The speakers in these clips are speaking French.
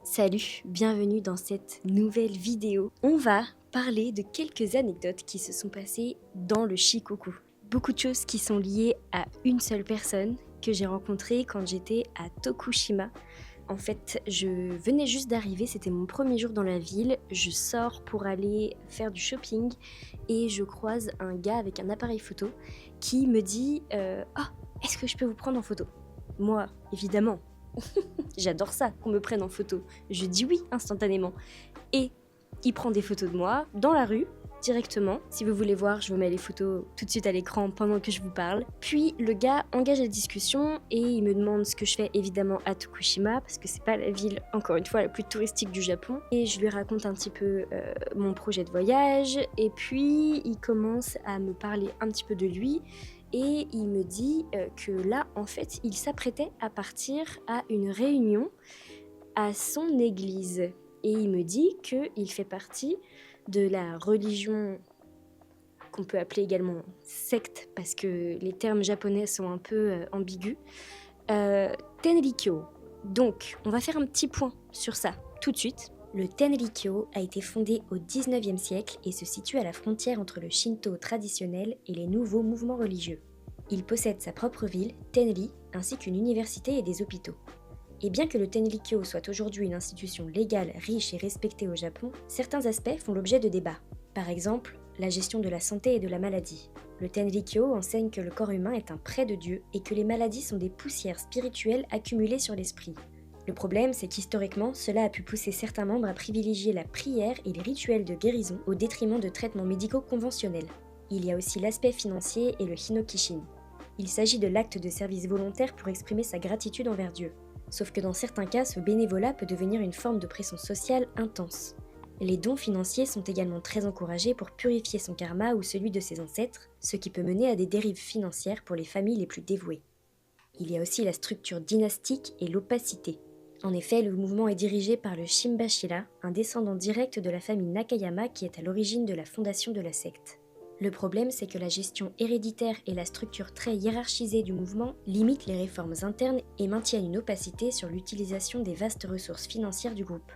Salut, bienvenue dans cette nouvelle vidéo. On va parler de quelques anecdotes qui se sont passées dans le Shikoku. Beaucoup de choses qui sont liées à une seule personne que j'ai rencontrée quand j'étais à Tokushima. En fait, je venais juste d'arriver, c'était mon premier jour dans la ville. Je sors pour aller faire du shopping et je croise un gars avec un appareil photo qui me dit Ah, est-ce que je peux vous prendre en photo? Moi, évidemment, j'adore ça, qu'on me prenne en photo. Je dis oui instantanément. Et il prend des photos de moi dans la rue, directement. Si vous voulez voir, je vous mets les photos tout de suite à l'écran pendant que je vous parle. Puis le gars engage la discussion et il me demande ce que je fais évidemment à Tokushima, parce que c'est pas la ville, encore une fois, la plus touristique du Japon. Et je lui raconte un petit peu mon projet de voyage. Et puis il commence à me parler un petit peu de lui. Et il me dit que là, en fait, il s'apprêtait à partir à une réunion à son église. Et il me dit qu'il fait partie de la religion qu'on peut appeler également secte, parce que les termes japonais sont un peu ambigus, Tenrikyo. Donc, on va faire un petit point sur ça tout de suite. Le Tenrikyo a été fondé au 19e siècle et se situe à la frontière entre le Shinto traditionnel et les nouveaux mouvements religieux. Il possède sa propre ville, Tenri, ainsi qu'une université et des hôpitaux. Et bien que le Tenrikyo soit aujourd'hui une institution légale, riche et respectée au Japon, certains aspects font l'objet de débats. Par exemple, la gestion de la santé et de la maladie. Le Tenrikyo enseigne que le corps humain est un prêt de Dieu et que les maladies sont des poussières spirituelles accumulées sur l'esprit. Le problème, c'est qu'historiquement, cela a pu pousser certains membres à privilégier la prière et les rituels de guérison au détriment de traitements médicaux conventionnels. Il y a aussi l'aspect financier et le hinokishin. Il s'agit de l'acte de service volontaire pour exprimer sa gratitude envers Dieu. Sauf que dans certains cas, ce bénévolat peut devenir une forme de pression sociale intense. Les dons financiers sont également très encouragés pour purifier son karma ou celui de ses ancêtres, ce qui peut mener à des dérives financières pour les familles les plus dévouées. Il y a aussi la structure dynastique et l'opacité. En effet, le mouvement est dirigé par le Shimbashira, un descendant direct de la famille Nakayama qui est à l'origine de la fondation de la secte. Le problème, c'est que la gestion héréditaire et la structure très hiérarchisée du mouvement limitent les réformes internes et maintiennent une opacité sur l'utilisation des vastes ressources financières du groupe.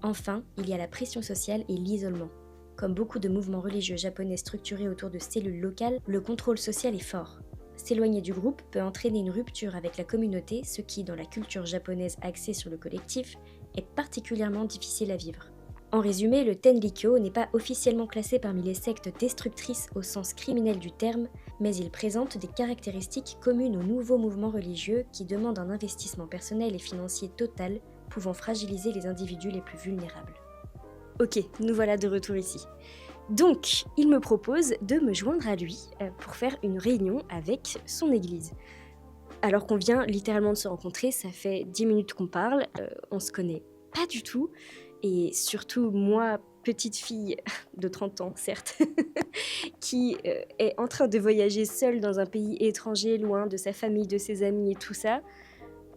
Enfin, il y a la pression sociale et l'isolement. Comme beaucoup de mouvements religieux japonais structurés autour de cellules locales, le contrôle social est fort. S'éloigner du groupe peut entraîner une rupture avec la communauté, ce qui, dans la culture japonaise axée sur le collectif, est particulièrement difficile à vivre. En résumé, le Tenrikyo n'est pas officiellement classé parmi les sectes destructrices au sens criminel du terme, mais il présente des caractéristiques communes aux nouveaux mouvements religieux qui demandent un investissement personnel et financier total, pouvant fragiliser les individus les plus vulnérables. Ok, nous voilà de retour ici. Donc, il me propose de me joindre à lui pour faire une réunion avec son église. Alors qu'on vient littéralement de se rencontrer, ça fait 10 minutes qu'on parle, on se connaît pas du tout, et surtout moi, petite fille de 30 ans, certes, qui est en train de voyager seule dans un pays étranger, loin de sa famille, de ses amis et tout ça,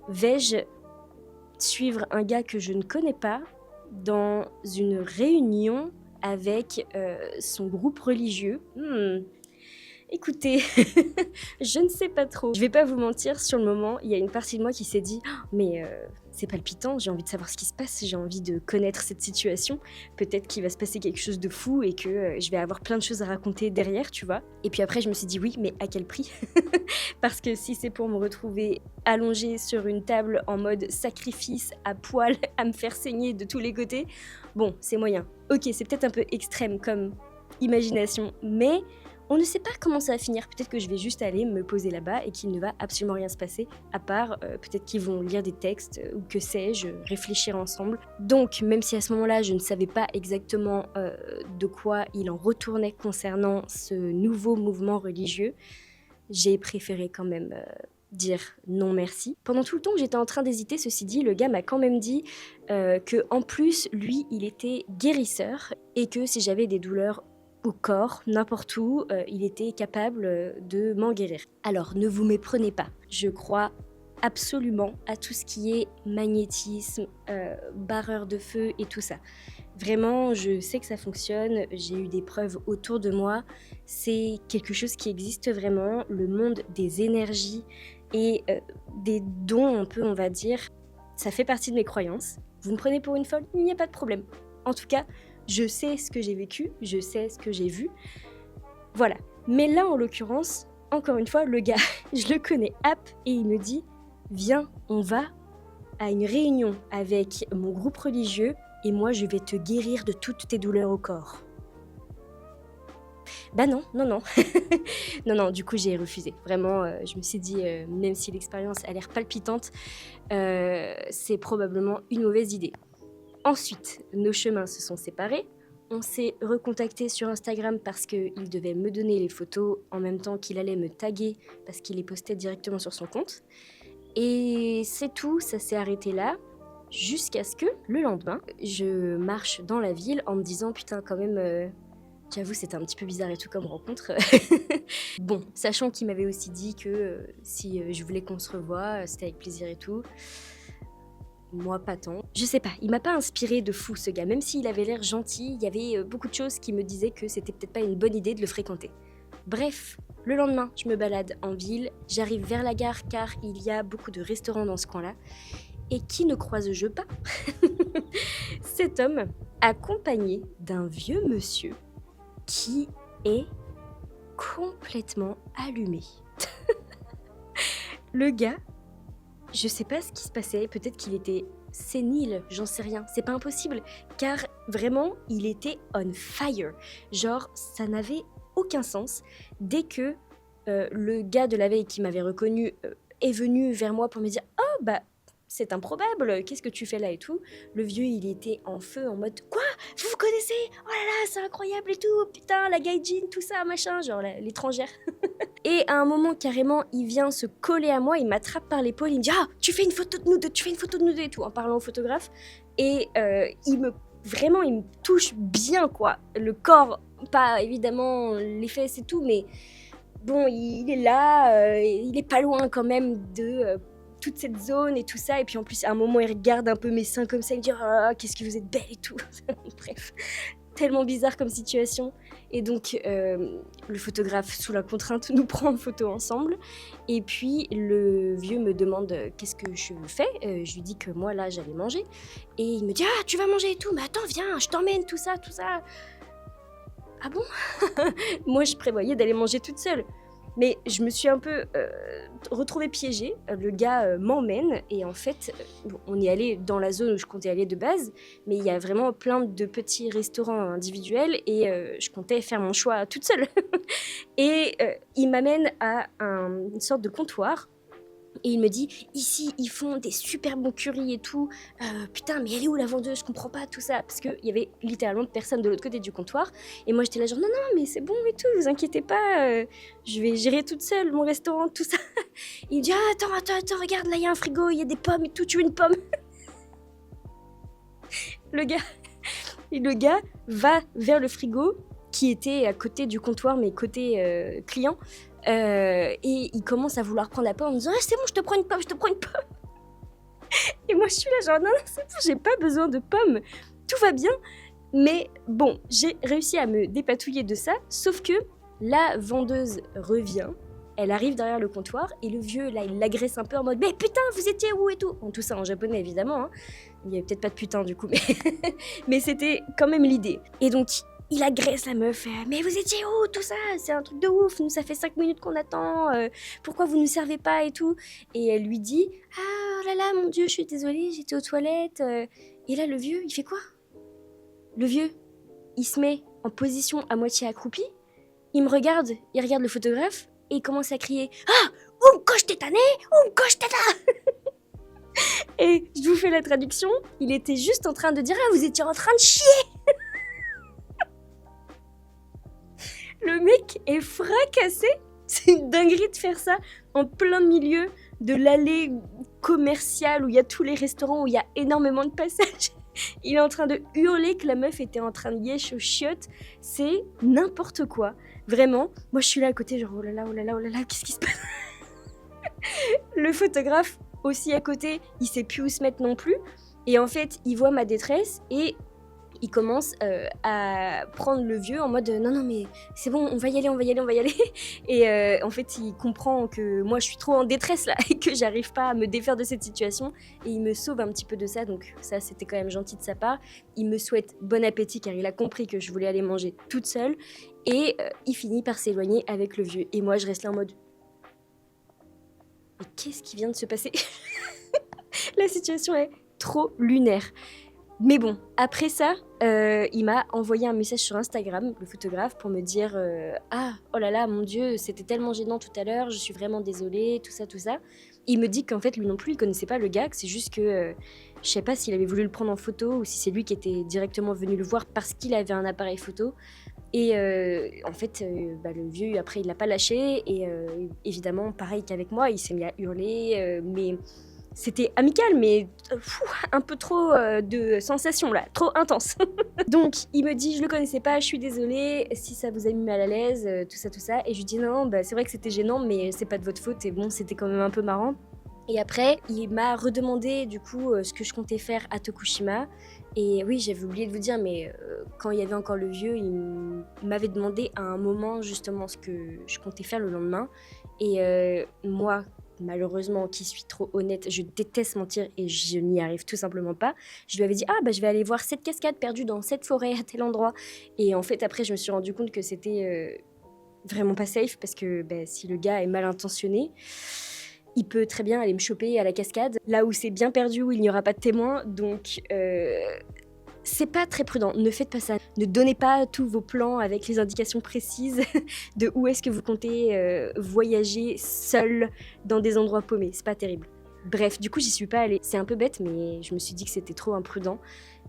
vais-je suivre un gars que je ne connais pas dans une réunion avec son groupe religieux? Écoutez, je ne sais pas trop. Je vais pas vous mentir, sur le moment, il y a une partie de moi qui s'est dit «Ah, mais c'est palpitant, j'ai envie de savoir ce qui se passe, j'ai envie de connaître cette situation. Peut-être qu'il va se passer quelque chose de fou et que je vais avoir plein de choses à raconter derrière, tu vois». Et puis après, je me suis dit oui, mais à quel prix? Parce que si c'est pour me retrouver allongée sur une table en mode sacrifice, à poil, à me faire saigner de tous les côtés, bon, c'est moyen. Ok, c'est peut-être un peu extrême comme imagination, mais on ne sait pas comment ça va finir. Peut-être que je vais juste aller me poser là-bas et qu'il ne va absolument rien se passer, à part peut-être qu'ils vont lire des textes ou que sais-je, réfléchir ensemble. Donc, même si à ce moment-là, je ne savais pas exactement de quoi il en retournait concernant ce nouveau mouvement religieux, j'ai préféré quand même dire non merci. Pendant tout le temps que j'étais en train d'hésiter, ceci dit, le gars m'a quand même dit que en plus, lui, il était guérisseur et que si j'avais des douleurs au corps, n'importe où, il était capable de m'en guérir. Alors, ne vous méprenez pas. Je crois absolument à tout ce qui est magnétisme, barreur de feu et tout ça. Vraiment, je sais que ça fonctionne, j'ai eu des preuves autour de moi, c'est quelque chose qui existe vraiment, le monde des énergies et des dons un peu, on va dire, ça fait partie de mes croyances. Vous me prenez pour une folle, il n'y a pas de problème. En tout cas, je sais ce que j'ai vécu, je sais ce que j'ai vu. Voilà. Mais là, en l'occurrence, encore une fois, le gars, je le connais, et il me dit « Viens, on va à une réunion avec mon groupe religieux et moi, je vais te guérir de toutes tes douleurs au corps. » Bah non. Non, du coup, j'ai refusé. Vraiment, je me suis dit, même si l'expérience a l'air palpitante, c'est probablement une mauvaise idée. Ensuite, nos chemins se sont séparés. On s'est recontacté sur Instagram parce qu'il devait me donner les photos en même temps qu'il allait me taguer parce qu'il les postait directement sur son compte. Et c'est tout, ça s'est arrêté là. Jusqu'à ce que, le lendemain, je marche dans la ville en me disant « Putain, quand même... J'avoue, c'était un petit peu bizarre et tout comme rencontre. » Bon, sachant qu'il m'avait aussi dit que si je voulais qu'on se revoie, c'était avec plaisir et tout. Moi, pas tant. Je sais pas, il m'a pas inspiré de fou ce gars. Même s'il avait l'air gentil, il y avait beaucoup de choses qui me disaient que c'était peut-être pas une bonne idée de le fréquenter. Bref, le lendemain, je me balade en ville, j'arrive vers la gare car il y a beaucoup de restaurants dans ce coin-là. Et qui ne croise-je pas? Cet homme, accompagné d'un vieux monsieur qui est complètement allumé. Le gars, je sais pas ce qui se passait, peut-être qu'il était sénile, j'en sais rien, c'est pas impossible, car vraiment, il était on fire. Genre, ça n'avait aucun sens. Dès que le gars de la veille qui m'avait reconnu est venu vers moi pour me dire « Oh, bah, c'est improbable, qu'est-ce que tu fais là et tout ?» Le vieux, il était en feu, en mode « Quoi ? Vous vous connaissez ? Oh là là, c'est incroyable et tout, putain, la gaijin, tout ça, machin, genre l'étrangère. » Et à un moment, carrément, il vient se coller à moi, il m'attrape par l'épaule, il me dit « Ah, tu fais une photo de nous deux et tout », en parlant au photographe. Et il me touche bien, quoi. Le corps, pas évidemment les fesses et tout, mais bon, il est là, il est pas loin quand même de toute cette zone et tout ça. Et puis en plus, à un moment, il regarde un peu mes seins comme ça, il me dit « Ah, qu'est-ce que vous êtes belle et tout. » Bref, tellement bizarre comme situation. Et donc, le photographe, sous la contrainte, nous prend en photo ensemble. Et puis, le vieux me demande qu'est-ce que je fais. Je lui dis que moi, là, j'allais manger. Et il me dit « Ah, tu vas manger et tout, mais attends, viens, je t'emmène, tout ça. » Ah bon? Moi, je prévoyais d'aller manger toute seule. Mais je me suis un peu retrouvée piégée. Le gars m'emmène et en fait, on est allé dans la zone où je comptais aller de base, mais il y a vraiment plein de petits restaurants individuels et je comptais faire mon choix toute seule. Et il m'amène à une sorte de comptoir. Et il me dit, ici, ils font des super bons currys et tout. Putain, mais elle est où la vendeuse? Je comprends pas tout ça. Parce qu'il y avait littéralement personne de l'autre côté du comptoir. Et moi, j'étais là genre, non, mais c'est bon et tout, vous inquiétez pas. Je vais gérer toute seule mon restaurant, tout ça. Il me dit, ah, attends, regarde, là, il y a un frigo, il y a des pommes et tout, tu veux une pomme? Le gars va vers le frigo qui était à côté du comptoir, mais côté client. Et il commence à vouloir prendre la pomme en me disant « Ah, c'est bon, je te prends une pomme. » Et moi, je suis là genre « Non, c'est bon, j'ai pas besoin de pommes. Tout va bien. » Mais bon, j'ai réussi à me dépatouiller de ça, sauf que la vendeuse revient, elle arrive derrière le comptoir, et le vieux, là, il l'agresse un peu en mode « Mais putain, vous étiez où et tout ?» Bon, tout ça en japonais, évidemment. Hein. Il y avait peut-être pas de putain, du coup, mais c'était quand même l'idée. Et donc, il agresse la meuf, mais vous étiez où, tout ça? C'est un truc de ouf, nous ça fait 5 minutes qu'on attend, pourquoi vous nous servez pas et tout? Et elle lui dit, ah oh là là, mon Dieu, je suis désolée, j'étais aux toilettes. Et là, le vieux, il fait quoi? Le vieux, il se met en position à moitié accroupi, il me regarde, il regarde le photographe, et il commence à crier, ah, Umkosh tetane, Umkosh teta! Et je vous fais la traduction, il était juste en train de dire, ah, vous étiez en train de chier! Le mec est fracassé. C'est une dinguerie de faire ça en plein milieu de l'allée commerciale où il y a tous les restaurants, où il y a énormément de passages. Il est en train de hurler que la meuf était en train de yèche aux chiottes. C'est n'importe quoi. Vraiment. Moi, je suis là à côté, genre oh là là, qu'est-ce qui se passe? Le photographe, aussi à côté, il sait plus où se mettre non plus. Et en fait, il voit ma détresse et il commence à prendre le vieux en mode non mais c'est bon, on va y aller. Et en fait il comprend que moi je suis trop en détresse là et que j'arrive pas à me défaire de cette situation, et il me sauve un petit peu de ça, donc ça c'était quand même gentil de sa part. Il me souhaite bon appétit car il a compris que je voulais aller manger toute seule, et il finit par s'éloigner avec le vieux, et moi je reste là en mode mais qu'est-ce qui vient de se passer? La situation est trop lunaire. Mais bon, après ça, il m'a envoyé un message sur Instagram, le photographe, pour me dire ah, oh là là, mon Dieu, c'était tellement gênant tout à l'heure, je suis vraiment désolée, tout ça. Il me dit qu'en fait, lui non plus, il connaissait pas le gars, que c'est juste que je sais pas s'il avait voulu le prendre en photo ou si c'est lui qui était directement venu le voir parce qu'il avait un appareil photo. Et en fait, le vieux, après, il l'a pas lâché. Et évidemment, pareil qu'avec moi, il s'est mis à hurler. Mais c'était amical, mais un peu trop de sensations là, trop intense. Donc, il me dit, je le connaissais pas, je suis désolée, si ça vous a mis mal à l'aise, tout ça. Et je lui dis, non, c'est vrai que c'était gênant, mais c'est pas de votre faute. Et bon, c'était quand même un peu marrant. Et après, il m'a redemandé du coup ce que je comptais faire à Tokushima. Et oui, j'avais oublié de vous dire, mais quand il y avait encore le vieux, il m'avait demandé à un moment justement ce que je comptais faire le lendemain. Et moi, malheureusement, qui suis trop honnête, je déteste mentir et je n'y arrive tout simplement pas. Je lui avais dit, je vais aller voir cette cascade perdue dans cette forêt à tel endroit. Et en fait, après, je me suis rendu compte que c'était vraiment pas safe, parce que si le gars est mal intentionné, il peut très bien aller me choper à la cascade, là où c'est bien perdu, où il n'y aura pas de témoins. Donc, c'est pas très prudent. Ne faites pas ça. Ne donnez pas tous vos plans avec les indications précises de où est-ce que vous comptez voyager seul dans des endroits paumés. C'est pas terrible. Bref, du coup, j'y suis pas allée. C'est un peu bête, mais je me suis dit que c'était trop imprudent.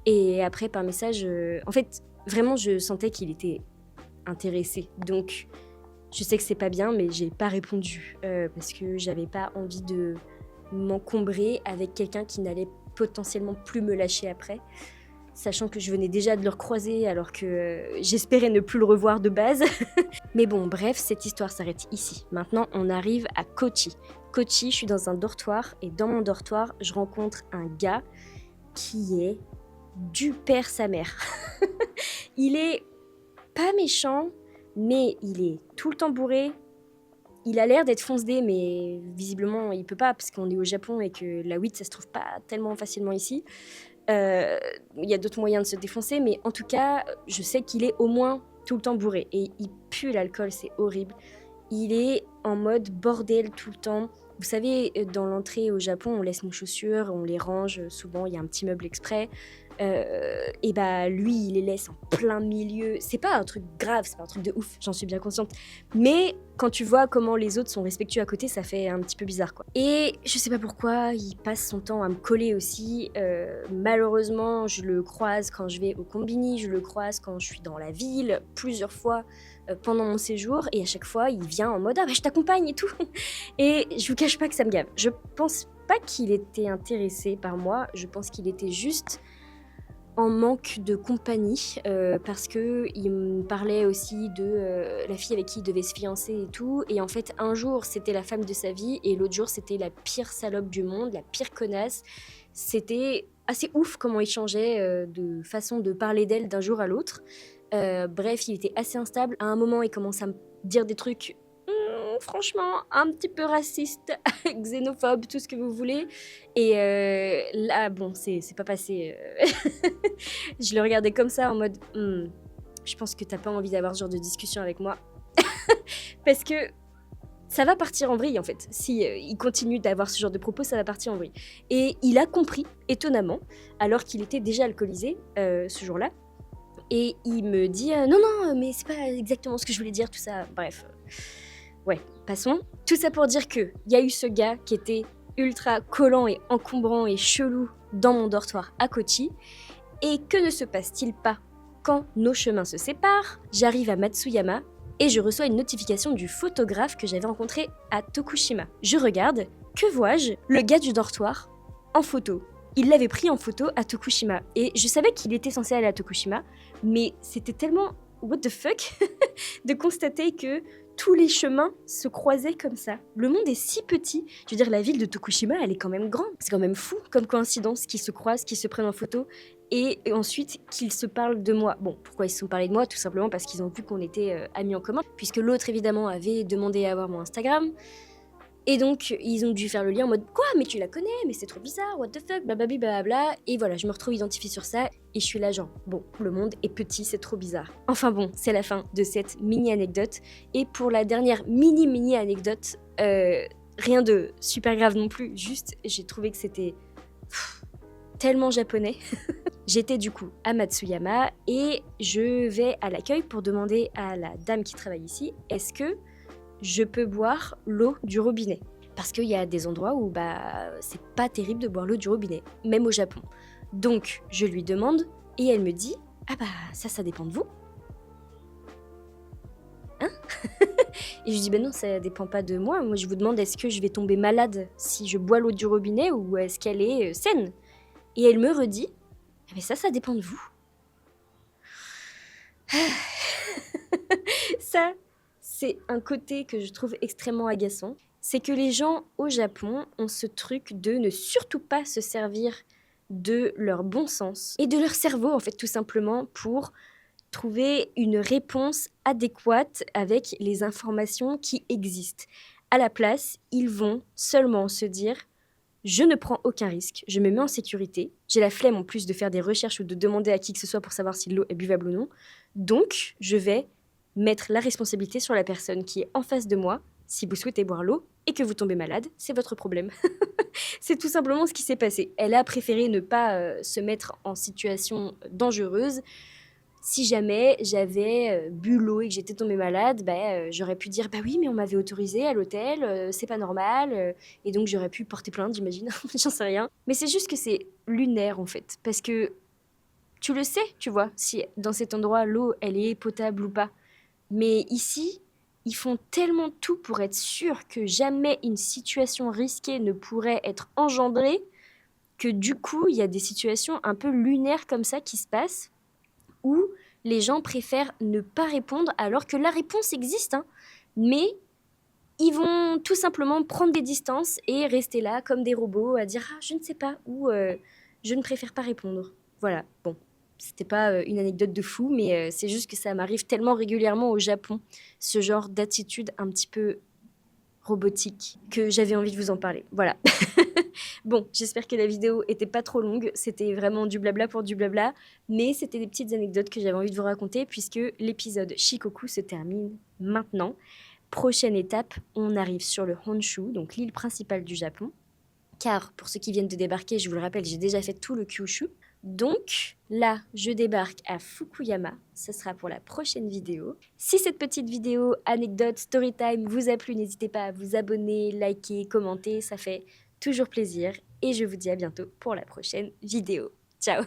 Et après, par message, en fait, vraiment, je sentais qu'il était intéressé. Donc, je sais que c'est pas bien, mais j'ai pas répondu parce que j'avais pas envie de m'encombrer avec quelqu'un qui n'allait potentiellement plus me lâcher après, sachant que je venais déjà de le recroiser alors que j'espérais ne plus le revoir de base. Mais bon, bref, cette histoire s'arrête ici. Maintenant, on arrive à Kochi. Kochi, je suis dans un dortoir, et dans mon dortoir, je rencontre un gars qui est du père sa mère. Il est pas méchant, mais il est tout le temps bourré. Il a l'air d'être fonce-dé, mais visiblement il peut pas parce qu'on est au Japon et que la weed ça se trouve pas tellement facilement ici. Il y a d'autres moyens de se défoncer, mais en tout cas, je sais qu'il est au moins tout le temps bourré, et il pue l'alcool, c'est horrible. Il est en mode bordel tout le temps. Vous savez, dans l'entrée au Japon, on laisse nos chaussures, on les range, souvent il y a un petit meuble exprès. Et lui, il les laisse en plein milieu. C'est pas un truc grave, c'est pas un truc de ouf, j'en suis bien consciente. Mais quand tu vois comment les autres sont respectueux à côté, ça fait un petit peu bizarre, quoi. Et je sais pas pourquoi, il passe son temps à me coller aussi. Malheureusement, je le croise quand je vais au combini, je le croise quand je suis dans la ville, plusieurs fois pendant mon séjour. Et à chaque fois, il vient en mode « Ah je t'accompagne et tout !» Et je vous cache pas que ça me gave. Je pense pas qu'il était intéressé par moi, je pense qu'il était juste en manque de compagnie, parce que il me parlait aussi de la fille avec qui il devait se fiancer et tout, et en fait un jour c'était la femme de sa vie et l'autre jour c'était la pire salope du monde, la pire connasse. C'était assez ouf comment il changeait de façon de parler d'elle d'un jour à l'autre. Bref, il était assez instable. À un moment il commence à me dire des trucs franchement un petit peu raciste, xénophobe, tout ce que vous voulez. Et là, bon, c'est pas passé. Je le regardais comme ça en mode je pense que t'as pas envie d'avoir ce genre de discussion avec moi. Parce que ça va partir en vrille en fait. Si il continue d'avoir ce genre de propos, ça va partir en vrille. Et il a compris, étonnamment, alors qu'il était déjà alcoolisé ce jour-là. Et il me dit non, mais c'est pas exactement ce que je voulais dire, tout ça. Bref. Ouais, passons. Tout ça pour dire qu'il y a eu ce gars qui était ultra collant et encombrant et chelou dans mon dortoir à Kochi. Et que ne se passe-t-il pas quand nos chemins se séparent? J'arrive à Matsuyama et je reçois une notification du photographe que j'avais rencontré à Tokushima. Je regarde, que vois-je? Le gars du dortoir en photo. Il l'avait pris en photo à Tokushima. Et je savais qu'il était censé aller à Tokushima, mais c'était tellement what the fuck de constater que tous les chemins se croisaient comme ça. Le monde est si petit. Je veux dire, la ville de Tokushima, elle est quand même grande. C'est quand même fou comme coïncidence qu'ils se croisent, qu'ils se prennent en photo et ensuite qu'ils se parlent de moi. Bon, pourquoi ils se sont parlé de moi? Tout simplement parce qu'ils ont vu qu'on était amis en commun, puisque l'autre, évidemment, avait demandé à avoir mon Instagram. Et donc, ils ont dû faire le lien en mode « Quoi? Mais tu la connais? Mais c'est trop bizarre, what the fuck? Blablabla, blablabla. » Et voilà, je me retrouve identifiée sur ça et je suis là genre « Bon, le monde est petit, c'est trop bizarre. » Enfin bon, c'est la fin de cette mini-anecdote. Et pour la dernière mini-anecdote, rien de super grave non plus, juste j'ai trouvé que c'était tellement japonais. J'étais du coup à Matsuyama et je vais à l'accueil pour demander à la dame qui travaille ici « Est-ce que je peux boire l'eau du robinet ?» Parce qu'il y a des endroits où c'est pas terrible de boire l'eau du robinet, même au Japon. Donc je lui demande et elle me dit « Ah ça dépend de vous. » Hein? Et je dis « Ben non, ça dépend pas de moi. Moi je vous demande est-ce que je vais tomber malade si je bois l'eau du robinet ou est-ce qu'elle est saine ?» Et elle me redit « Mais ça dépend de vous. » Ça, c'est un côté que je trouve extrêmement agaçant. C'est que les gens au Japon ont ce truc de ne surtout pas se servir de leur bon sens et de leur cerveau, en fait, tout simplement, pour trouver une réponse adéquate avec les informations qui existent. À la place, ils vont seulement se dire « Je ne prends aucun risque, je me mets en sécurité, j'ai la flemme en plus de faire des recherches ou de demander à qui que ce soit pour savoir si l'eau est buvable ou non, donc je vais mettre la responsabilité sur la personne qui est en face de moi. Si vous souhaitez boire l'eau et que vous tombez malade, c'est votre problème. » C'est tout simplement ce qui s'est passé. Elle a préféré ne pas se mettre en situation dangereuse. Si jamais j'avais bu l'eau et que j'étais tombée malade, j'aurais pu dire « Bah oui, mais on m'avait autorisé à l'hôtel, c'est pas normal. » Et donc j'aurais pu porter plainte, j'imagine. J'en sais rien. Mais c'est juste que c'est lunaire en fait. Parce que tu le sais, tu vois, si dans cet endroit, l'eau, elle est potable ou pas. Mais ici, ils font tellement tout pour être sûrs que jamais une situation risquée ne pourrait être engendrée que du coup, il y a des situations un peu lunaires comme ça qui se passent où les gens préfèrent ne pas répondre alors que la réponse existe, hein. Mais ils vont tout simplement prendre des distances et rester là comme des robots à dire « Ah, je ne sais pas » ou « Je ne préfère pas répondre ». Voilà, bon. C'était pas une anecdote de fou, mais c'est juste que ça m'arrive tellement régulièrement au Japon, ce genre d'attitude un petit peu robotique, que j'avais envie de vous en parler. Voilà. Bon, j'espère que la vidéo était pas trop longue, c'était vraiment du blabla pour du blabla, mais c'était des petites anecdotes que j'avais envie de vous raconter puisque l'épisode Shikoku se termine maintenant. Prochaine étape, on arrive sur le Honshu, donc l'île principale du Japon. Car pour ceux qui viennent de débarquer, je vous le rappelle, j'ai déjà fait tout le Kyushu. Donc là, je débarque à Fukuyama, ce sera pour la prochaine vidéo. Si cette petite vidéo, anecdote, storytime vous a plu, n'hésitez pas à vous abonner, liker, commenter, ça fait toujours plaisir. Et je vous dis à bientôt pour la prochaine vidéo. Ciao!